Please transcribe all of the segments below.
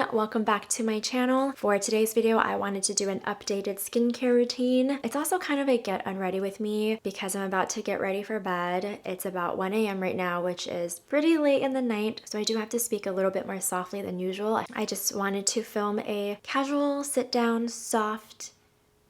everyone, welcome back to my channel. For today's video, I wanted to do an updated skincare routine. It's also kind of a get unready with me because I'm about to get ready for bed. It's about 1 a.m. right now, which is pretty late in the night, so I do have to speak a little bit more softly than usual. I just wanted to film a casual, sit-down, soft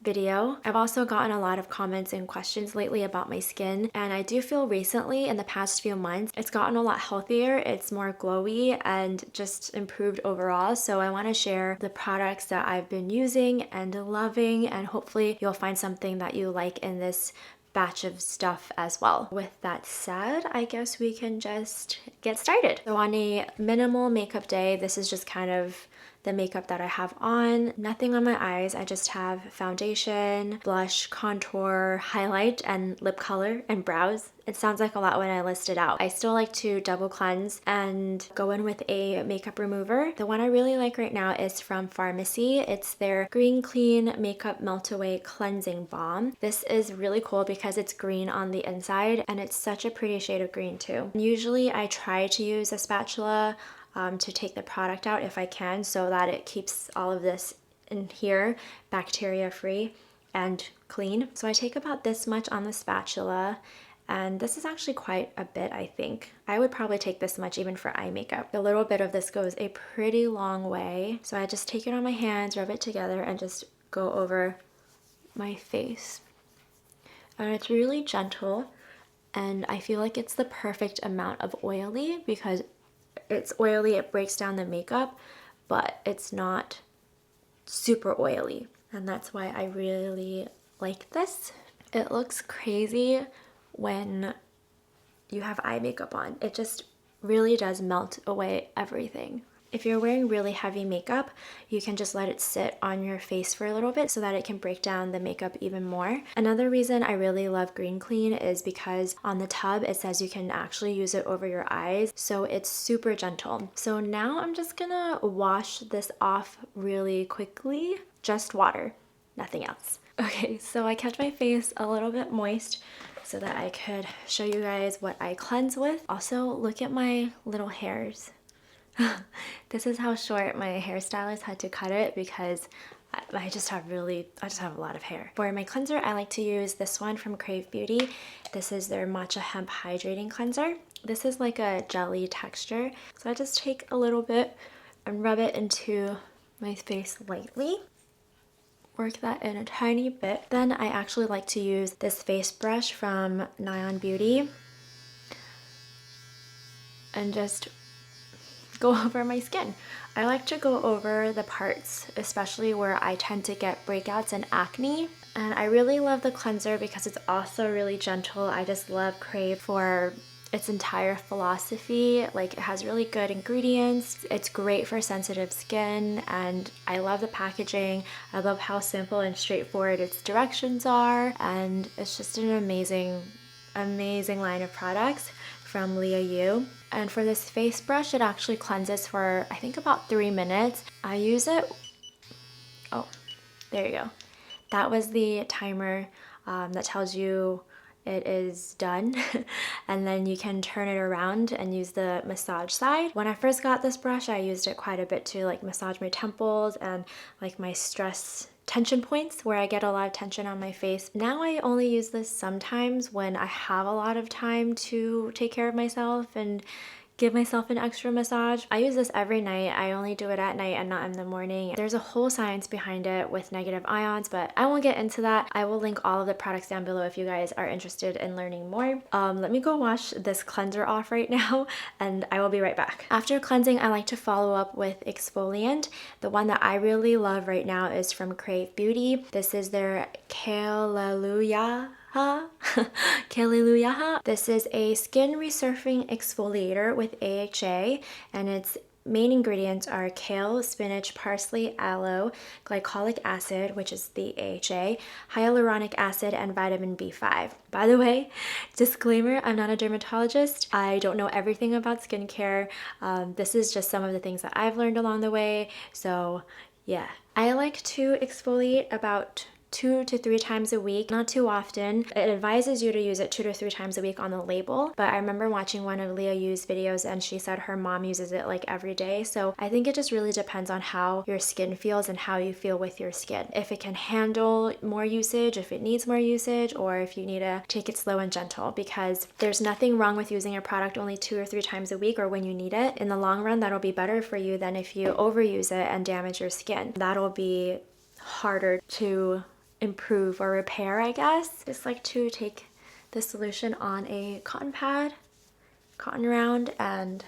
video. I've also gotten a lot of comments and questions lately about my skin, and I do feel recently in the past few months it's gotten a lot healthier, it's more glowy and just improved overall. So I want to share the products that I've been using and loving, and hopefully you'll find something that you like in this batch of stuff as well. With that said, I guess we can just get started. So on a minimal makeup day, this is just kind of the makeup that I have on. Nothing on my eyes. I just have foundation, blush, contour, highlight, and lip color, and brows. It sounds like a lot when I list it out. I still like to double cleanse and go in with a makeup remover. The one I really like right now is from Farmacy. It's their Green Clean Makeup Melt Away Cleansing Balm. This is really cool because it's green on the inside and it's such a pretty shade of green too. Usually I try to use a spatula to take the product out if I can, so that it keeps all of this in here bacteria free and clean. So I take about this much on the spatula, and this is actually quite a bit, I think. I would probably take this much even for eye makeup. A little bit of this goes a pretty long way. So I just take it on my hands, rub it together, and just go over my face. And it's really gentle, and I feel like it's the perfect amount of oily because it's oily, it breaks down the makeup, but it's not super oily. And that's why I really like this. It looks crazy when you have eye makeup on. It just really does melt away everything. If you're wearing really heavy makeup, you can just let it sit on your face for a little bit so that it can break down the makeup even more. Another reason I really love Green Clean is because on the tub it says you can actually use it over your eyes, so it's super gentle. So now I'm just gonna wash this off really quickly. Just water, nothing else. Okay, so I kept my face a little bit moist so that I could show you guys what I cleanse with. Also, look at my little hairs. This is how short my hairstylist had to cut it because I just have a lot of hair. For my cleanser, I like to use this one from Krave Beauty. This is their Matcha Hemp Hydrating Cleanser. This is like a jelly texture. So I just take a little bit and rub it into my face lightly. Work that in a tiny bit. Then I actually like to use this face brush from Nion Beauty and just go over my skin. I like to go over the parts, especially where I tend to get breakouts and acne. And I really love the cleanser because it's also really gentle. I just love Krave for its entire philosophy. Like, it has really good ingredients. It's great for sensitive skin, and I love the packaging. I love how simple and straightforward its directions are, and it's just an amazing line of products from GlamGlow. And for this face brush, it actually cleanses for I think about 3 minutes. I use it, oh, there you go. That was the timer that tells you it is done. And then you can turn it around and use the massage side. When I first got this brush, I used it quite a bit to like massage my temples and like my stress tension points where I get a lot of tension on my face. Now I only use this sometimes when I have a lot of time to take care of myself and give myself an extra massage. I use this every night. I only do it at night and not in the morning. There's a whole science behind it with negative ions, but I won't get into that. I will link all of the products down below if you guys are interested in learning more. Let me go wash this cleanser off right now and I will be right back. After cleansing, I like to follow up with exfoliant. The one that I really love right now is from Krave Beauty. This is their Kale-lalu-yAHA. Kale-lalu-yAHA. This is a skin resurfacing exfoliator with AHA, and its main ingredients are kale, spinach, parsley, aloe, glycolic acid, which is the AHA, hyaluronic acid, and vitamin B5. By the way, disclaimer, I'm not a dermatologist. I don't know everything about skincare. This is just some of the things that I've learned along the way. So yeah, I like to exfoliate about 2 to 3 times a week, not too often. It advises you to use it 2 to 3 times a week on the label, but I remember watching one of Leah Yu's videos and she said her mom uses it like every day. So I think it just really depends on how your skin feels and how you feel with your skin. If it can handle more usage, if it needs more usage, or if you need to take it slow and gentle, because there's nothing wrong with using your product only 2 or 3 times a week or when you need it. In the long run, that'll be better for you than if you overuse it and damage your skin. That'll be harder to improve or repair, I guess. Just like to take the solution on a cotton pad, cotton round, and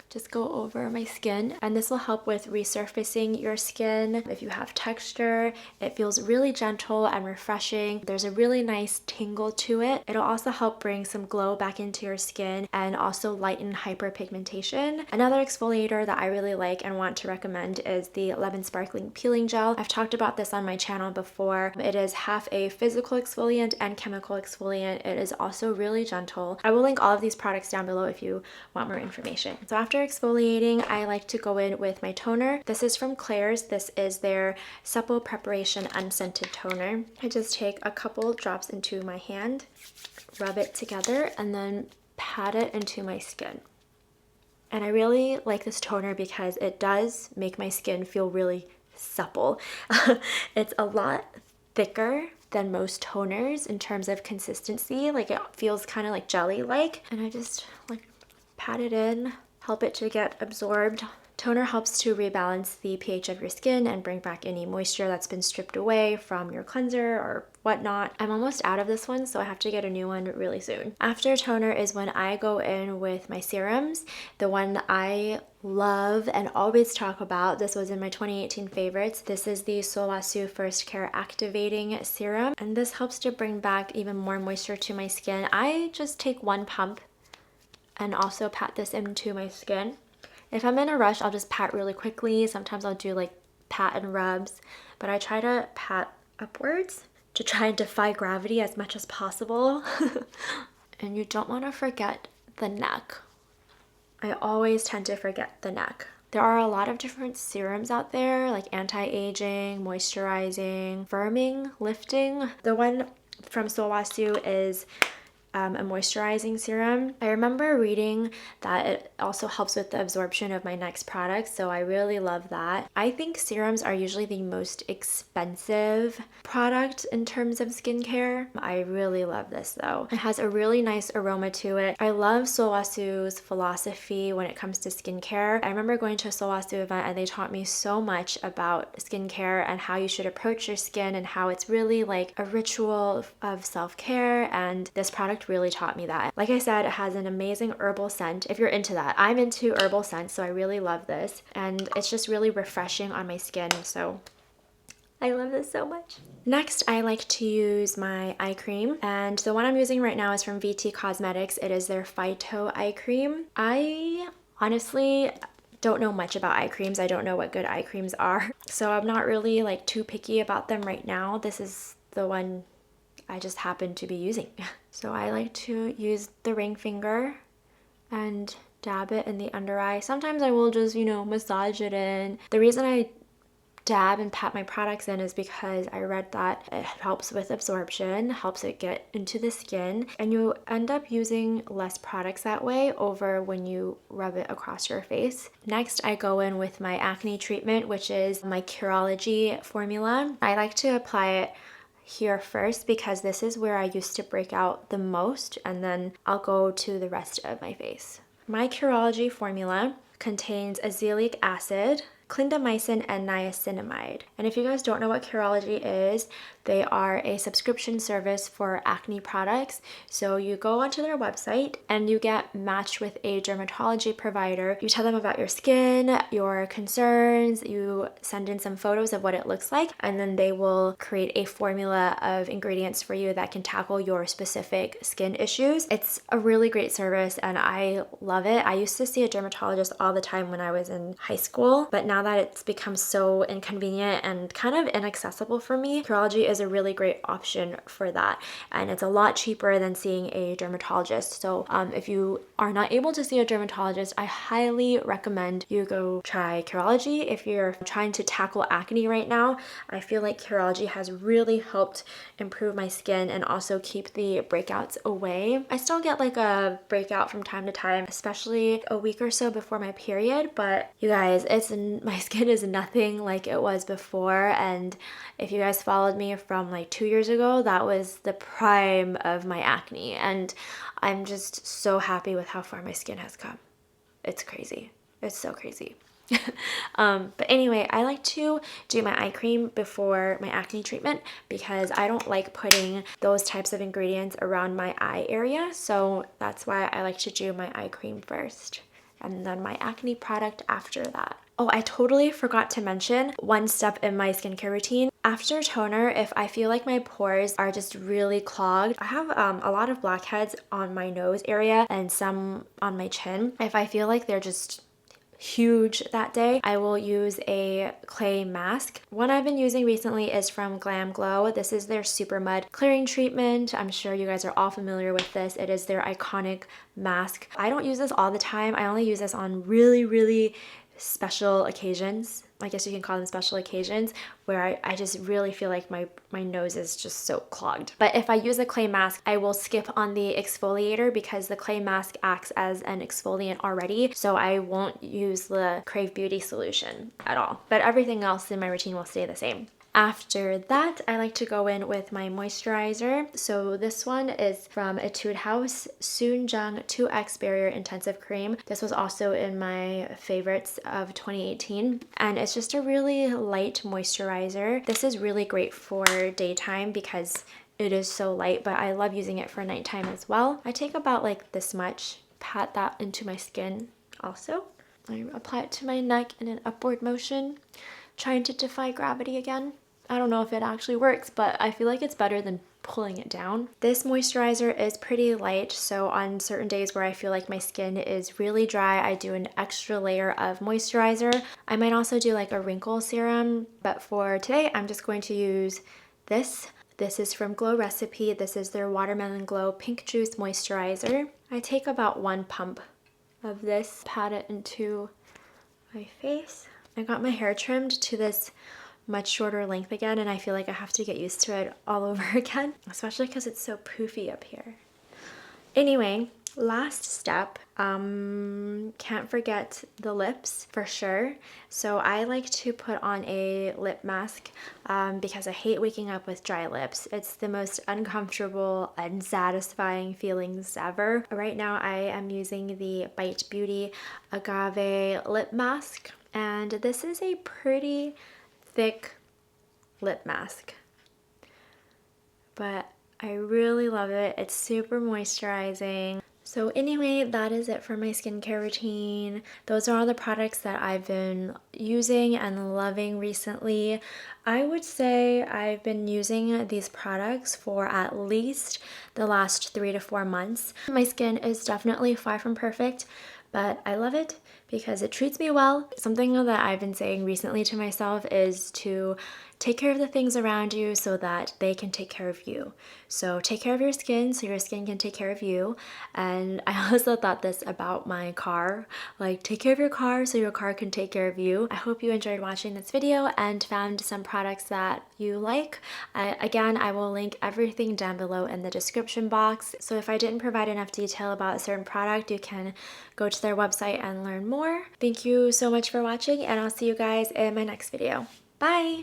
just go over my skin, and this will help with resurfacing your skin. If you have texture, it feels really gentle and refreshing. There's a really nice tingle to it. It'll also help bring some glow back into your skin and also lighten hyperpigmentation. Another exfoliator that I really like and want to recommend is the Lemon Sparkling Peeling Gel. I've talked about this on my channel before. It is half a physical exfoliant and chemical exfoliant. It is also really gentle. I will link all of these products down below if you want more information. So after exfoliating, I like to go in with my toner. This is from Klairs. This is their Supple Preparation Unscented Toner. I just take a couple drops into my hand, rub it together, and then pat it into my skin. And I really like this toner because it does make my skin feel really supple. It's a lot thicker than most toners in terms of consistency. Like it feels kind of like jelly-like. And I just like pat it in, help it to get absorbed. Toner helps to rebalance the pH of your skin and bring back any moisture that's been stripped away from your cleanser or whatnot. I'm almost out of this one, so I have to get a new one really soon. After toner is when I go in with my serums. The one that I love and always talk about, this was in my 2018 favorites. This is the Sulwhasoo First Care Activating Serum, and this helps to bring back even more moisture to my skin. I just take one pump and also pat this into my skin. If I'm in a rush, I'll just pat really quickly. Sometimes I'll do like pat and rubs, but I try to pat upwards to try and defy gravity as much as possible. And you don't want to forget the neck. I always tend to forget the neck. There are a lot of different serums out there, like anti-aging, moisturizing, firming, lifting. The one from Sulwhasoo is a moisturizing serum. I remember reading that it also helps with the absorption of my next product, so I really love that. I think serums are usually the most expensive product in terms of skincare. I really love this though. It has a really nice aroma to it. I love Sulwhasoo's philosophy when it comes to skincare. I remember going to a Sulwhasoo event and they taught me so much about skincare and how you should approach your skin and how it's really like a ritual of self-care, and this product really taught me that. Like I said, it has an amazing herbal scent. If you're into that, I'm into herbal scents, so I really love this, and it's just really refreshing on my skin, so I love this so much. Next, I like to use my eye cream, and the one I'm using right now is from VT Cosmetics. It is their Phyto Eye Cream. I honestly don't know much about eye creams. I don't know what good eye creams are, so I'm not really like too picky about them right now. This is the one I just happen to be using. So I like to use the ring finger and dab it in the under eye. Sometimes I will just, massage it in. The reason I dab and pat my products in is because I read that it helps with absorption, helps it get into the skin, and you end up using less products that way over when you rub it across your face. Next, I go in with my acne treatment, which is my Curology formula. I like to apply it here first because this is where I used to break out the most, and then I'll go to the rest of my face. My Curology formula contains azelaic acid, clindamycin, and niacinamide. And if you guys don't know what Curology is, they are a subscription service for acne products. So you go onto their website and you get matched with a dermatology provider. You tell them about your skin, your concerns, you send in some photos of what it looks like, and then they will create a formula of ingredients for you that can tackle your specific skin issues. It's a really great service and I love it. I used to see a dermatologist all the time when I was in high school, but now now that it's become so inconvenient and kind of inaccessible for me, Curology is a really great option for that. And it's a lot cheaper than seeing a dermatologist. So if you are not able to see a dermatologist, I highly recommend you go try Curology. If you're trying to tackle acne right now, I feel like Curology has really helped improve my skin and also keep the breakouts away. I still get like a breakout from time to time, especially a week or so before my period, but you guys, my skin is nothing like it was before. And if you guys followed me from like 2 years ago, that was the prime of my acne, and I'm just so happy with how far my skin has come. It's crazy. It's so crazy. But anyway, I like to do my eye cream before my acne treatment because I don't like putting those types of ingredients around my eye area. So that's why I like to do my eye cream first and then my acne product after that. Oh, I totally forgot to mention one step in my skincare routine. After toner, if I feel like my pores are just really clogged, I have a lot of blackheads on my nose area and some on my chin. If I feel like they're just huge that day, I will use a clay mask. One I've been using recently is from GlamGlow. This is their Supermud clearing treatment. I'm sure you guys are all familiar with this. It is their iconic mask. I don't use this all the time. I only use this on really special occasions. I guess you can call them special occasions where I just really feel like my nose is just so clogged. But if I use a clay mask, I will skip on the exfoliator because the clay mask acts as an exfoliant already. So I won't use the Krave Beauty solution at all. But everything else in my routine will stay the same. After that, I like to go in with my moisturizer. So this one is from Etude House Jung 2X Barrier Intensive Cream. This was also in my favorites of 2018. And it's just a really light moisturizer. This is really great for daytime because it is so light, but I love using it for nighttime as well. I take about like this much, pat that into my skin also. I apply it to my neck in an upward motion, trying to defy gravity again. I don't know if it actually works, but I feel like it's better than pulling it down. This moisturizer is pretty light, so on certain days where I feel like my skin is really dry, I do an extra layer of moisturizer. I might also do like a wrinkle serum, but for today, I'm just going to use this. This is from Glow Recipe. This is their Watermelon Glow Pink Juice Moisturizer. I take about 1 pump of this, pat it into my face. I got my hair trimmed to this much shorter length again, and I feel like I have to get used to it all over again, especially because it's so poofy up here. Anyway, last step, can't forget the lips for sure. So I like to put on a lip mask because I hate waking up with dry lips. It's the most uncomfortable, unsatisfying feelings ever. Right now I am using the Bite Beauty Agave Lip Mask, and this is a pretty thick lip mask, but I really love it. It's super moisturizing. So anyway, that is it for my skincare routine. Those are all the products that I've been using and loving recently. I would say I've been using these products for at least the last 3 to 4 months. My skin is definitely far from perfect, but I love it because it treats me well. Something that I've been saying recently to myself is to take care of the things around you so that they can take care of you. So take care of your skin so your skin can take care of you. And I also thought this about my car, like take care of your car so your car can take care of you. I hope you enjoyed watching this video and found some products that you like. Again, I will link everything down below in the description box. So if I didn't provide enough detail about a certain product, you can go to their website and learn more. Thank you so much for watching, and I'll see you guys in my next video. Bye!